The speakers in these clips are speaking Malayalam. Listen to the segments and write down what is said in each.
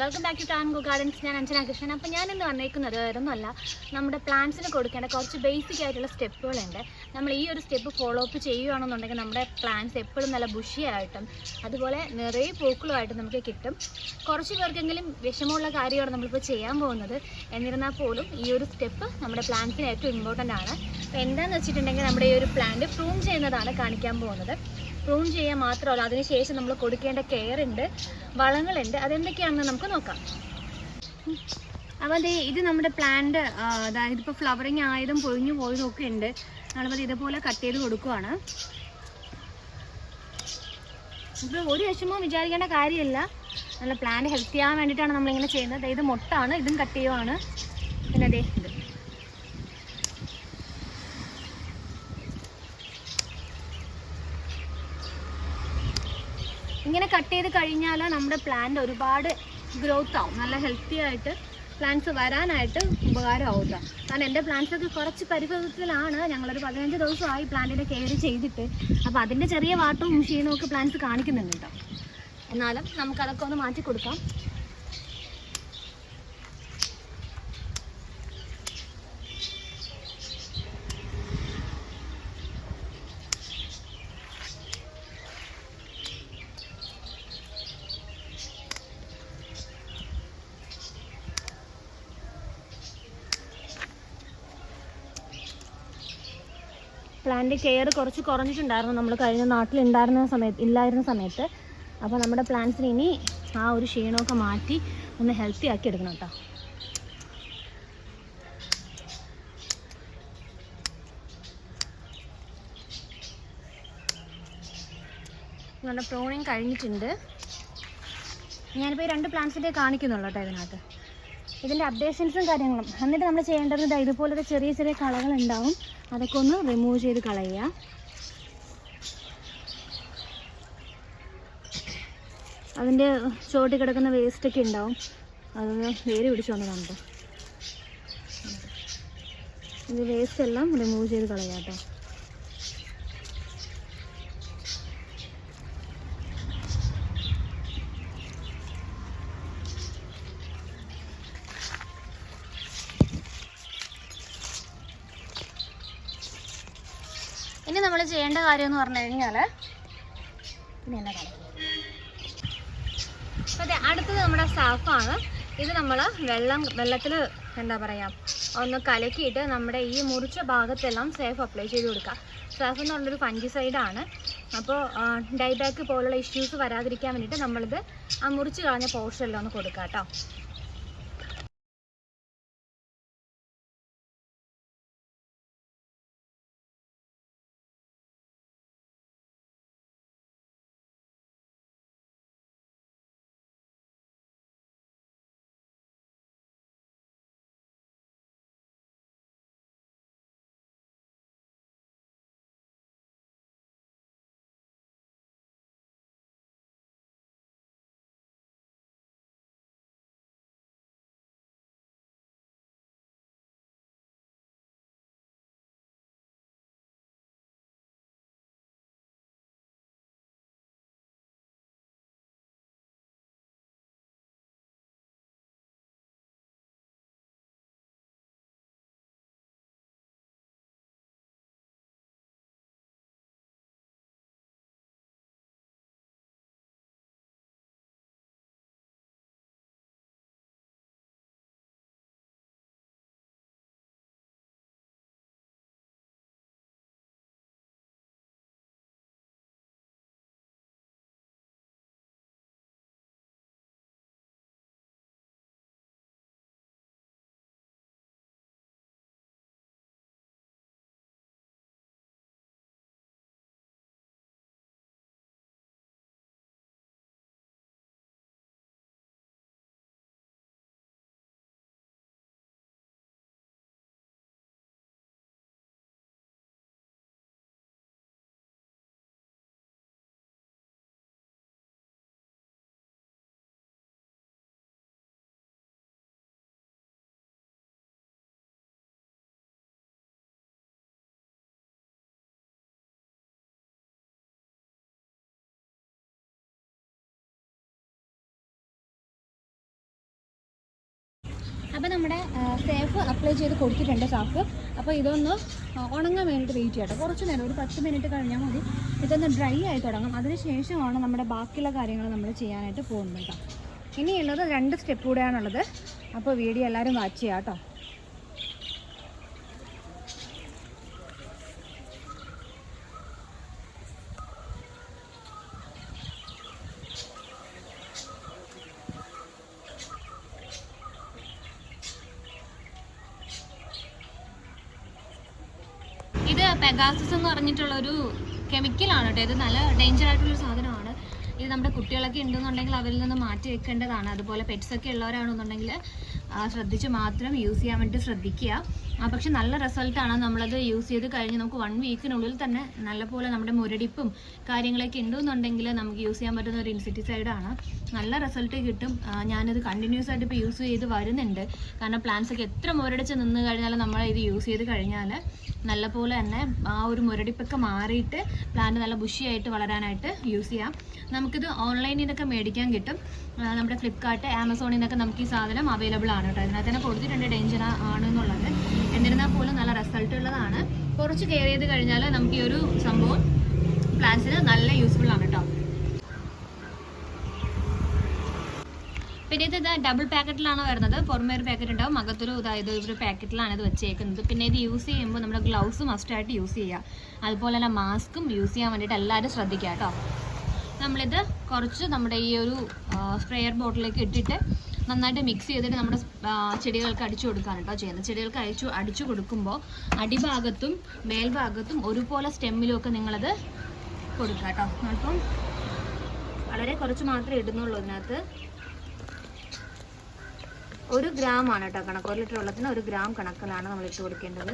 Welcome back to tango gardens. ഞാൻ അഞ്ജന കൃഷ്ണൻ. അപ്പോൾ ഞാനിന്ന് വന്നേക്കുന്നത് വേറൊന്നുമല്ല, നമ്മുടെ പ്ലാന്റ്സിന് കൊടുക്കേണ്ട കുറച്ച് ബേസിക് ആയിട്ടുള്ള സ്റ്റെപ്പുകളുണ്ട്. നമ്മൾ ഈ ഒരു സ്റ്റെപ്പ് ഫോളോ അപ്പ് ചെയ്യുകയാണെന്നുണ്ടെങ്കിൽ നമ്മുടെ പ്ലാന്റ്സ് എപ്പോഴും നല്ല ബുഷിയായിട്ടും അതുപോലെ നിറയെ പൂക്കളുമായിട്ടും നമുക്ക് കിട്ടും. കുറച്ച് പേർക്കെങ്കിലും വിഷമമുള്ള കാര്യമാണ് നമ്മളിപ്പോൾ ചെയ്യാൻ പോകുന്നത്. എന്നിരുന്നാൽ പോലും ഈ ഒരു സ്റ്റെപ്പ് നമ്മുടെ പ്ലാന്റ്സിന് ഏറ്റവും ഇമ്പോർട്ടൻ്റ് ആണ്. അപ്പോൾ എന്താണെന്ന് വെച്ചിട്ടുണ്ടെങ്കിൽ നമ്മുടെ ഈ ഒരു പ്ലാന്റ് പ്രൂൺ ചെയ്യുന്നതാണ് കാണിക്കാൻ പോകുന്നത്. പ്രൂൺ ചെയ്യാൻ മാത്രമല്ല, അതിനുശേഷം നമ്മൾ കൊടുക്കേണ്ട കെയർ ഉണ്ട്, വളങ്ങളുണ്ട്. അതെന്തൊക്കെയാണെന്ന് നമുക്ക് നോക്കാം. അപ്പോൾ ഇത് നമ്മുടെ പ്ലാന്റ്, അതായത് ഇപ്പോൾ ഫ്ലവറിങ് ആയതും പൊഴിഞ്ഞു പോയതും ഒക്കെ ഉണ്ട്. നമ്മളിപ്പോൾ ഇതുപോലെ കട്ട് ചെയ്ത് കൊടുക്കുവാണ്. ഇപ്പോൾ ഒരു വിഷമവും വിചാരിക്കേണ്ട കാര്യമില്ല. നല്ല പ്ലാന്റ് ഹെൽത്തി ആവാൻ വേണ്ടിയിട്ടാണ് നമ്മളിങ്ങനെ ചെയ്യുന്നത്. ഇത് മൊട്ടാണ്, ഇതും കട്ട് ചെയ്യുവാണ്. പിന്നെ അതേ ഇത് ഇങ്ങനെ കട്ട് ചെയ്ത് കഴിഞ്ഞാൽ നമ്മുടെ പ്ലാന്റ് ഒരുപാട് ഗ്രോത്ത് ആവും, നല്ല ഹെൽത്തി ആയിട്ട് പ്ലാന്റ്സ് വരാനായിട്ട് ഉപകാരമാവും. കാരണം എൻ്റെ പ്ലാന്റ്സൊക്കെ കുറച്ച് പരിഭവത്തിലാണ്. ഞങ്ങളൊരു 15 ദിവസമായി പ്ലാന്റിനെ കെയർ ചെയ്തിട്ട്. അപ്പോൾ അതിൻ്റെ ചെറിയ വാട്ടവും ക്ഷീണവും ഒക്കെ പ്ലാന്റ്സ് കാണിക്കുന്നുണ്ട് കേട്ടോ. എന്നാലും നമുക്കതൊക്കെ ഒന്ന് മാറ്റി കൊടുക്കാം. പ്ലാന്റ് കെയർ കുറച്ച് കുറഞ്ഞിട്ടുണ്ടായിരുന്നു നമ്മൾ കഴിഞ്ഞ ഇല്ലായിരുന്ന സമയത്ത്. അപ്പോൾ നമ്മുടെ പ്ലാന്റ്സിന് ഇനി ആ ഒരു ക്ഷീണമൊക്കെ മാറ്റി ഒന്ന് ഹെൽത്തി ആക്കി എടുക്കണം കേട്ടോ. നല്ല പ്രൂണിങ് കഴിഞ്ഞിട്ടുണ്ട്. ഞാനിപ്പോൾ ഈ 2 പ്ലാന്റ്സിൻ്റെ കാണിക്കുന്നുള്ളൂ കേട്ടോ ഇതിനകത്ത്. ഇതിൻ്റെ അപ്ഡേഷൻസും കാര്യങ്ങളും. എന്നിട്ട് നമ്മൾ ചെയ്യേണ്ടത് ഇതുപോലത്തെ ചെറിയ ചെറിയ കളകളുണ്ടാവും, അതൊക്കെ ഒന്ന് റിമൂവ് ചെയ്ത് കളയുക. അതിൻ്റെ ചോട്ടി കിടക്കുന്ന വേസ്റ്റൊക്കെ ഉണ്ടാവും, അതൊന്ന് വേര് പിടിച്ച് വന്നതാണ്. ഇത് വേസ്റ്റ് എല്ലാം റിമൂവ് ചെയ്ത് കളയുക കേട്ടോ. ഇനി നമ്മൾ ചെയ്യേണ്ട കാര്യം എന്ന് പറഞ്ഞു കഴിഞ്ഞാൽ അതെ, അടുത്തത് നമ്മുടെ സാഫാണ്. ഇത് നമ്മൾ വെള്ളത്തിൽ എന്താ പറയുക, ഒന്ന് കലക്കിയിട്ട് നമ്മുടെ ഈ മുറിച്ച ഭാഗത്തെല്ലാം സേഫ് അപ്ലൈ ചെയ്ത് കൊടുക്കുക. സാഫ് എന്ന് പറഞ്ഞൊരു ഫംഗിസൈഡാണ്. അപ്പോൾ ഡൈബാക്ക് പോലുള്ള ഇഷ്യൂസ് വരാതിരിക്കാൻ വേണ്ടിയിട്ട് നമ്മളിത് ആ മുറിച്ച് കളഞ്ഞ പോർഷനിലൊന്ന് ഒന്ന് കൊടുക്കാം കേട്ടോ. അപ്പോൾ നമ്മുടെ സേഫ് അപ്ലൈ ചെയ്ത് കൊടുത്തിട്ടുണ്ട് സാഫ്. അപ്പോൾ ഇതൊന്ന് ഉണങ്ങാൻ വേണ്ടിയിട്ട് വെയിറ്റ് ചെയ്യട്ടെ. കുറച്ച് നേരം, ഒരു 10 മിനിറ്റ് കഴിഞ്ഞാൽ മതി. ഇതൊന്ന് ഡ്രൈ ആയി തുടങ്ങും. അതിനുശേഷമാണ് നമ്മുടെ ബാക്കിയുള്ള കാര്യങ്ങൾ നമ്മൾ ചെയ്യാനായിട്ട് പോകുന്നത് കേട്ടോ. ഇനിയുള്ളത് 2 സ്റ്റെപ്പ് കൂടെയാണുള്ളത്. അപ്പോൾ വീഡിയോ എല്ലാവരും വാച്ച് ചെയ്യാം കേട്ടോ. ഇത് പെഗാസസ് എന്ന് പറഞ്ഞിട്ടുള്ളൊരു കെമിക്കലാണ് കേട്ടോ. ഇത് നല്ല ഡേഞ്ചർ ആയിട്ടുള്ളൊരു സാധനമാണ്. ഇത് നമ്മുടെ കുട്ടികളൊക്കെ ഉണ്ടെന്നുണ്ടെങ്കിൽ അവരിൽ നിന്ന് മാറ്റി വെക്കേണ്ടതാണ്. അതുപോലെ പെറ്റ്സൊക്കെ ഉള്ളവരാണെന്നുണ്ടെങ്കിൽ ശ്രദ്ധിച്ച് മാത്രം യൂസ് ചെയ്യാൻ വേണ്ടി ശ്രദ്ധിക്കുക. പക്ഷെ നല്ല റിസൾട്ടാണ്. നമ്മളത് യൂസ് ചെയ്ത് കഴിഞ്ഞ് നമുക്ക് 1 വീക്കിനുള്ളിൽ തന്നെ നല്ലപോലെ നമ്മുടെ മുരടിപ്പും കാര്യങ്ങളൊക്കെ ഉണ്ടെന്നുണ്ടെങ്കിൽ നമുക്ക് യൂസ് ചെയ്യാൻ പറ്റുന്ന ഒരു ഇൻസെക്ടിസൈഡാണ്. നല്ല റിസൾട്ട് കിട്ടും. ഞാനിത് കണ്ടിന്യൂസ് ആയിട്ട് ഇപ്പോൾ യൂസ് ചെയ്ത് വരുന്നുണ്ട്. കാരണം പ്ലാന്റ്സ് ഒക്കെ എത്ര മുരടിച്ച് നിന്ന് കഴിഞ്ഞാൽ നമ്മൾ ഇത് യൂസ് ചെയ്ത് കഴിഞ്ഞാൽ നല്ലപോലെ തന്നെ ആ ഒരു മുരടിപ്പൊക്കെ മാറിയിട്ട് പ്ലാന്റ് നല്ല ബുഷിയായിട്ട് വളരാനായിട്ട് യൂസ് ചെയ്യാം. നമുക്കിത് ഓൺലൈനിൽ നിന്നൊക്കെ മേടിക്കാൻ കിട്ടും. നമ്മുടെ ഫ്ലിപ്കാർട്ട്, ആമസോണിൽ നിന്നൊക്കെ നമുക്ക് ഈ സാധനം അവൈലബിൾ ആണ് കേട്ടോ. ഇതിനകത്ത് തന്നെ കൊടുത്തിട്ടുണ്ട് ഡേഞ്ചർ ആണെന്നുള്ളത്. എന്നിരുന്നാൽ പോലും നല്ല റിസൾട്ട് ഉള്ളതാണ്. കുറച്ച് കെയർ ചെയ്ത് കഴിഞ്ഞാൽ നമുക്ക് ഈ ഒരു സംഭവം പ്ലാന്റ്സിന് നല്ല യൂസ്ഫുൾ ആണ് കേട്ടോ. പിന്നെ ഇത് ഡബിൾ പാക്കറ്റിലാണ് വരുന്നത്. പുറമേ ഒരു പാക്കറ്റ് ഉണ്ടാവും, അകത്തൊരു ഇതായത് ഒരു പാക്കറ്റിലാണ് ഇത് വെച്ചേക്കുന്നത്. പിന്നെ ഇത് യൂസ് ചെയ്യുമ്പോൾ നമ്മുടെ ഗ്ലൗസ് മസ്റ്റായിട്ട് യൂസ് ചെയ്യുക. അതുപോലെ തന്നെ മാസ്കും യൂസ് ചെയ്യാൻ വേണ്ടിയിട്ട് എല്ലാവരും ശ്രദ്ധിക്കുക കേട്ടോ. നമ്മളിത് കുറച്ച് നമ്മുടെ ഈ ഒരു സ്പ്രെയർ ബോട്ടിലേക്ക് ഇട്ടിട്ട് നന്നായിട്ട് മിക്സ് ചെയ്തിട്ട് നമ്മുടെ ചെടികൾക്ക് അടിച്ചു കൊടുക്കാണ് കേട്ടോ ചെയ്യുന്നത്. ചെടികൾക്ക് അടിച്ചു കൊടുക്കുമ്പോൾ അടിഭാഗത്തും മേൽഭാഗത്തും ഒരുപോലെ സ്റ്റെമ്മിലും ഒക്കെ നിങ്ങളത് കൊടുക്കുക കേട്ടോ. അപ്പം വളരെ കുറച്ച് മാത്രമേ ഇടുന്നുള്ളൂ. ഇതിനകത്ത് 1 ഗ്രാമാണ് കേട്ടോ കണക്ക്. 1 ലിറ്റർ വെള്ളത്തിന് 1 ഗ്രാം കണക്കിലാണ് നമ്മൾ ഇട്ട് കൊടുക്കേണ്ടത്.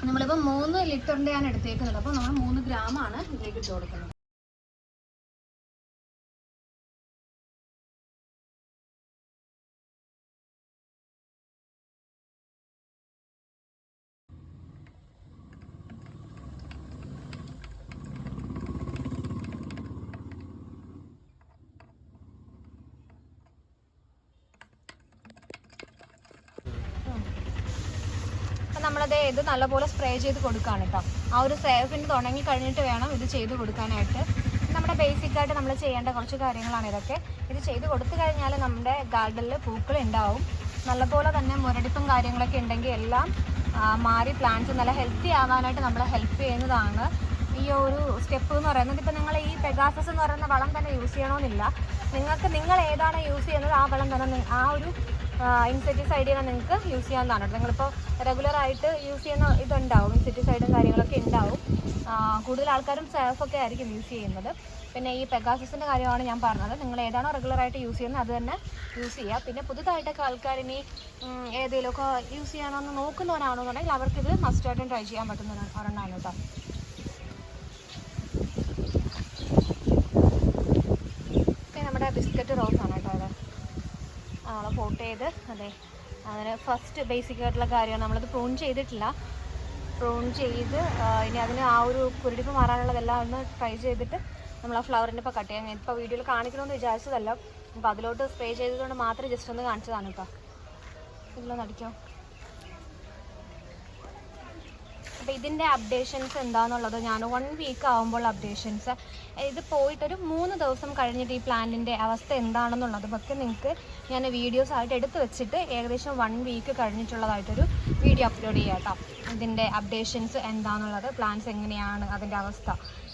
നമ്മളിപ്പോൾ 3 ലിറ്ററിൻ്റെയാണ് എടുത്തേക്കുന്നത്. അപ്പോൾ നമ്മൾ 3 ഗ്രാമാണ് ഇതിലേക്ക് ഇട്ട് കൊടുക്കുന്നത്. നമ്മളത് ഇത് നല്ലപോലെ സ്പ്രേ ചെയ്ത് കൊടുക്കുകയാണ് കേട്ടോ. ആ ഒരു സേഫിന് തുടങ്ങി കഴിഞ്ഞിട്ട് വേണം ഇത് ചെയ്ത് കൊടുക്കാനായിട്ട്. നമ്മുടെ ബേസിക്കായിട്ട് നമ്മൾ ചെയ്യേണ്ട കുറച്ച് കാര്യങ്ങളാണ് ഇതൊക്കെ. ഇത് ചെയ്ത് കൊടുത്തു കഴിഞ്ഞാൽ നമ്മുടെ ഗാർഡനിൽ പൂക്കൾ ഉണ്ടാവും. നല്ലപോലെ തന്നെ മുരടിപ്പും കാര്യങ്ങളൊക്കെ ഉണ്ടെങ്കിൽ എല്ലാം മാറി പ്ലാന്റ്സ് നല്ല ഹെൽത്തി ആവാനായിട്ട് നമ്മളെ ഹെൽപ്പ് ചെയ്യുന്നതാണ് ഈ ഒരു സ്റ്റെപ്പ് എന്ന് പറയുന്നത്. ഇപ്പം നിങ്ങൾ ഈ പെഗാസസ് എന്ന് പറയുന്ന വളം തന്നെ യൂസ് ചെയ്യണമെന്നില്ല. നിങ്ങൾ ഏതാണ് യൂസ് ചെയ്യുന്നത് ആ വളം തന്നെ, ആ ഒരു ഇൻസെക്ടിസൈഡിനെ നിങ്ങൾക്ക് യൂസ് ചെയ്യാവുന്നതാണ്. നിങ്ങളിപ്പോൾ റെഗുലറായിട്ട് യൂസ് ചെയ്യുന്ന ഇതുണ്ടാവും, ഇൻസെക്ടിസൈഡും കാര്യങ്ങളൊക്കെ ഉണ്ടാവും. കൂടുതൽ ആൾക്കാരും സേഫൊക്കെ ആയിരിക്കും യൂസ് ചെയ്യുന്നത്. പിന്നെ ഈ പെഗാസസിൻ്റെ കാര്യമാണ് ഞാൻ പറഞ്ഞത്. നിങ്ങൾ ഏതാണോ റെഗുലറായിട്ട് യൂസ് ചെയ്യുന്നത് അത് തന്നെ യൂസ് ചെയ്യുക. പിന്നെ പുതുതായിട്ടൊക്കെ ആൾക്കാർ ഇനി ഏതെങ്കിലുമൊക്കെ യൂസ് ചെയ്യാനൊന്ന് നോക്കുന്നവരാണെന്നുണ്ടെങ്കിൽ അവർക്കിത് മസ്റ്റായിട്ടും ട്രൈ ചെയ്യാൻ പറ്റുന്ന ഒരെണ്ണമാണ് കേട്ടോ. പിന്നെ നമ്മുടെ ബിസ്ക്കറ്റ് റോസാണ് കേട്ടോ. അത് നമ്മൾ പോട്ട് ചെയ്ത് അതെ അങ്ങനെ ഫസ്റ്റ് ബേസിക് ആയിട്ടുള്ള കാര്യമാണ്. നമ്മളത് പ്രൂൺ ചെയ്തിട്ടില്ല. പ്രൂൺ ചെയ്ത് ഇനി അതിന് ആ ഒരു കുരുടിപ്പ് മാറാനുള്ളതെല്ലാം ഒന്ന് ട്രൈ ചെയ്തിട്ട് നമ്മൾ ആ ഫ്ലവറിൻ്റെ ഇപ്പോൾ കട്ട് ചെയ്യാൻ ഇപ്പോൾ വീഡിയോയിൽ കാണിക്കണമെന്ന് വിചാരിച്ചതല്ല. അപ്പോൾ അതിലോട്ട് സ്പ്രേ ചെയ്തതുകൊണ്ട് മാത്രം ജസ്റ്റ് ഒന്ന് കാണിച്ചതാണ് കേട്ടോ. ഇതിലൊന്ന് അടിക്കാം. അപ്പോൾ ഇതിൻ്റെ അപ്ഡേഷൻസ് എന്താണെന്നുള്ളത് ഞാൻ 1 വീക്ക് ആകുമ്പോൾ അപ്ഡേഷൻസ് ഇത് പോയിട്ടൊരു 3 ദിവസം കഴിഞ്ഞിട്ട് ഈ പ്ലാന്റിൻ്റെ അവസ്ഥ എന്താണെന്നുള്ളതും ഒക്കെ നിങ്ങൾക്ക് ഞാൻ വീഡിയോസ് ആയിട്ട് എടുത്ത് വെച്ചിട്ട് ഏകദേശം 1 വീക്ക് കഴിഞ്ഞിട്ടുള്ളതായിട്ടൊരു വീഡിയോ അപ്ലോഡ് ചെയ്യാം കേട്ടോ. ഇതിൻ്റെ അപ്ഡേഷൻസ് എന്താണെന്നുള്ളത്, പ്ലാന്റ്സ് എങ്ങനെയാണ്, അതിൻ്റെ അവസ്ഥ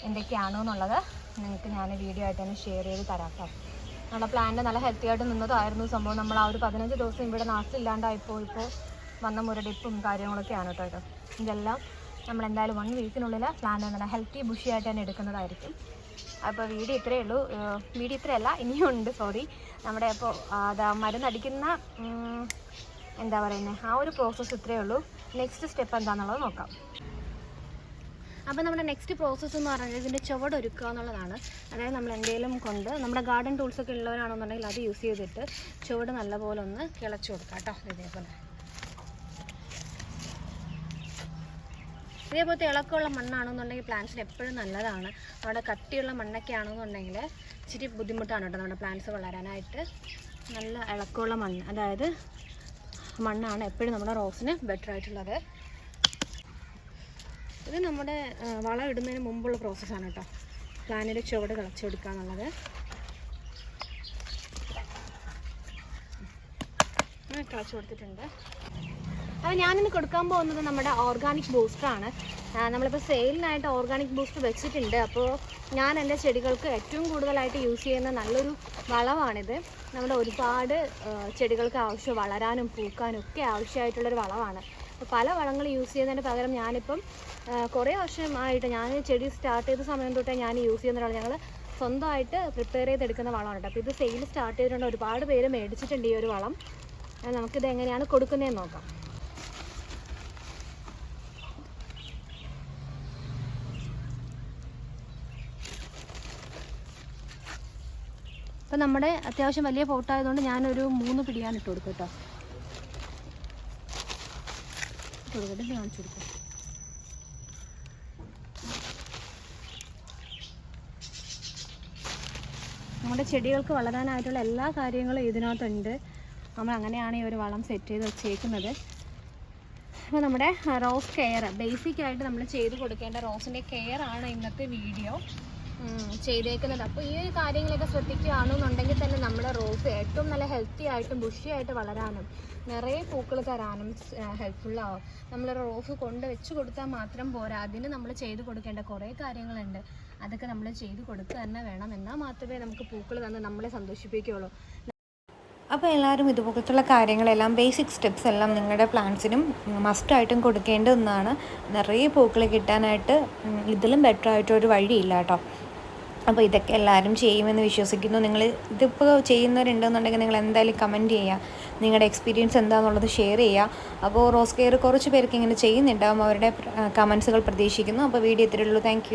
എന്തൊക്കെയാണെന്നുള്ളത് നിങ്ങൾക്ക് ഞാൻ വീഡിയോ ആയിട്ട് തന്നെ ഷെയർ ചെയ്ത് തരാം കേട്ടോ. നമ്മുടെ പ്ലാന്റ് നല്ല ഹെൽത്തി ആയിട്ട് നിന്നതായിരുന്നു സംഭവം. നമ്മൾ ആ ഒരു 15 ദിവസം ഇവിടെ നാട്ടിലില്ലാണ്ടായപ്പോൾ ഇപ്പോൾ വന്ന മുരടിപ്പും കാര്യങ്ങളൊക്കെയാണ് കേട്ടോ. ഇതെല്ലാം നമ്മളെന്തായാലും 1 വീക്കിനുള്ളിൽ പ്ലാന്റ് നല്ല ഹെൽത്തി ബുഷിയായിട്ട് തന്നെ എടുക്കുന്നതായിരിക്കും. അപ്പോൾ വീഡിയോ ഇത്രയേ ഉള്ളൂ. വീഡിയോ ഇത്രയല്ല, ഇനിയും ഉണ്ട്, സോറി. നമ്മുടെ അപ്പോൾ മരുന്നടിക്കുന്ന എന്താ പറയുന്നത് ആ ഒരു പ്രോസസ്സ് ഇത്രയേ ഉള്ളൂ. നെക്സ്റ്റ് സ്റ്റെപ്പ് എന്താണെന്നുള്ളത് നോക്കാം. അപ്പോൾ നമ്മുടെ നെക്സ്റ്റ് പ്രോസസ്സ് എന്ന് പറയുന്നത് ഇതിൻ്റെ ചുവട് ഒരുക്കുക എന്നുള്ളതാണ്. അതായത് നമ്മൾ എന്തെങ്കിലും കൊണ്ട് നമ്മുടെ ഗാർഡൻ ടൂൾസൊക്കെ ഉള്ളവരാണെന്നുണ്ടെങ്കിൽ അത് യൂസ് ചെയ്തിട്ട് ചുവട് നല്ലപോലെ ഒന്ന് കിളച്ച് കൊടുക്കാം കേട്ടോ. ഇതേപോലെ ഇതേപോലത്തെ ഇളക്കമുള്ള മണ്ണാണെന്നുണ്ടെങ്കിൽ പ്ലാന്റ്സിന് എപ്പോഴും നല്ലതാണ്. നമ്മുടെ കട്ടിയുള്ള മണ്ണൊക്കെ ആണെന്നുണ്ടെങ്കിൽ ഇച്ചിരി ബുദ്ധിമുട്ടാണ് കേട്ടോ നമ്മുടെ പ്ലാന്റ്സ് വളരാനായിട്ട്. നല്ല ഇളക്കമുള്ള മണ്ണ്, അതായത് മണ്ണാണ് എപ്പോഴും നമ്മുടെ റോസിന് ബെറ്റർ ആയിട്ടുള്ളത്. ഇത് നമ്മുടെ വളം ഇടുന്നതിന് മുമ്പുള്ള പ്രോസസ്സാണ് കേട്ടോ, പ്ലാന്റിൻ്റെ ചുവട് കിളച്ചെടുക്കുക എന്നുള്ളത്. കിളച്ച് കൊടുത്തിട്ടുണ്ട്. അപ്പോൾ ഞാനിന്ന് കൊടുക്കാൻ പോകുന്നത് നമ്മുടെ ഓർഗാനിക് ബൂസ്റ്ററാണ്. നമ്മളിപ്പോൾ സെയിലിനായിട്ട് ഓർഗാനിക് ബൂസ്റ്റർ വെച്ചിട്ടുണ്ട്. അപ്പോൾ ഞാൻ എൻ്റെ ചെടികൾക്ക് ഏറ്റവും കൂടുതലായിട്ട് യൂസ് ചെയ്യുന്ന നല്ലൊരു വളമാണിത്. നമ്മുടെ ഒരുപാട് ചെടികൾക്ക് വളരാനും പൂക്കാനും ഒക്കെ ആവശ്യമായിട്ടുള്ളൊരു വളമാണ്. അപ്പോൾ പല വളങ്ങൾ യൂസ് ചെയ്യുന്നതിന് പകരം ഞാനിപ്പം കുറേ വർഷമായിട്ട് ഞാൻ ചെടി സ്റ്റാർട്ട് ചെയ്ത സമയം തൊട്ടേ ഞാൻ യൂസ് ചെയ്യുന്നതാണ്. ഞങ്ങൾ സ്വന്തമായിട്ട് പ്രിപ്പയർ ചെയ്തെടുക്കുന്ന വളമാണ് കേട്ടോ. അപ്പോൾ ഇത് സെയിൽ സ്റ്റാർട്ട് ചെയ്തിട്ടുണ്ട്, ഒരുപാട് പേര് മേടിച്ചിട്ടുണ്ട് ഈ ഒരു വളം. നമുക്കിത് എങ്ങനെയാണ് കൊടുക്കുന്നതെന്ന് നോക്കാം. അപ്പോൾ നമ്മുടെ അത്യാവശ്യം വലിയ പോട്ട് ആയതുകൊണ്ട് ഞാനൊരു 3 പിടിയാണ് ഇട്ട് കൊടുക്കും കേട്ടോ. കാണിച്ചു കൊടുക്കും. നമ്മുടെ ചെടികൾക്ക് വളരാനായിട്ടുള്ള എല്ലാ കാര്യങ്ങളും ഇതിനകത്തുണ്ട്. നമ്മൾ അങ്ങനെയാണ് ഈ ഒരു വളം സെറ്റ് ചെയ്ത് വെച്ചേക്കുന്നത്. അപ്പോൾ നമ്മുടെ റോസ് കെയർ ബേസിക്കായിട്ട് നമ്മൾ ചെയ്ത് കൊടുക്കേണ്ട റോസിൻ്റെ കെയർ ആണ് ഇന്നത്തെ വീഡിയോ ചെയ്തേക്കുന്നത്. അപ്പോൾ ഈ ഒരു കാര്യങ്ങളൊക്കെ ശ്രദ്ധിക്കുകയാണെന്നുണ്ടെങ്കിൽ തന്നെ നമ്മുടെ റോസ് ഏറ്റവും നല്ല ഹെൽത്തി ആയിട്ടും ബുഷിയായിട്ട് വളരാനും നിറയെ പൂക്കൾ തരാനും ഹെൽപ്ഫുള്ളാവും. നമ്മൾ റോസ് വെച്ച് കൊടുത്താൽ മാത്രം പോരാ, അതിന് നമ്മൾ ചെയ്ത് കൊടുക്കേണ്ട കുറേ കാര്യങ്ങളുണ്ട്. അതൊക്കെ നമ്മൾ ചെയ്ത് കൊടുക്കുക തന്നെ വേണം. എന്നാൽ മാത്രമേ നമുക്ക് പൂക്കൾ തന്ന് നമ്മളെ സന്തോഷിപ്പിക്കുകയുള്ളൂ. അപ്പോൾ എല്ലാവരും ഇതുപോലത്തുള്ള കാര്യങ്ങളെല്ലാം ബേസിക് സ്റ്റെപ്സ് എല്ലാം നിങ്ങളുടെ പ്ലാന്റ്സിനും മസ്റ്റായിട്ടും കൊടുക്കേണ്ട ഒന്നാണ്. നിറയെ പൂക്കൾ കിട്ടാനായിട്ട് ഇതിലും ബെറ്റർ ആയിട്ടൊരു വഴിയില്ല കേട്ടോ. അപ്പോൾ ഇതൊക്കെ എല്ലാവരും ചെയ്യുമെന്ന് വിശ്വസിക്കുന്നു. നിങ്ങൾ ഇതിപ്പോൾ ചെയ്യുന്നവരുണ്ടെന്നുണ്ടെങ്കിൽ നിങ്ങൾ എന്തായാലും കമൻറ്റ് ചെയ്യുക, നിങ്ങളുടെ എക്സ്പീരിയൻസ് എന്താണെന്നുള്ളത് ഷെയർ ചെയ്യുക. അപ്പോൾ റോസ് കെയർ കുറച്ച് പേർക്ക് ഇങ്ങനെ ചെയ്യുന്നുണ്ടാകും, അവരുടെ കമൻസുകൾ പ്രതീക്ഷിക്കുന്നു. അപ്പോൾ വീഡിയോ ഇത്രയേ ഉള്ളൂ. താങ്ക്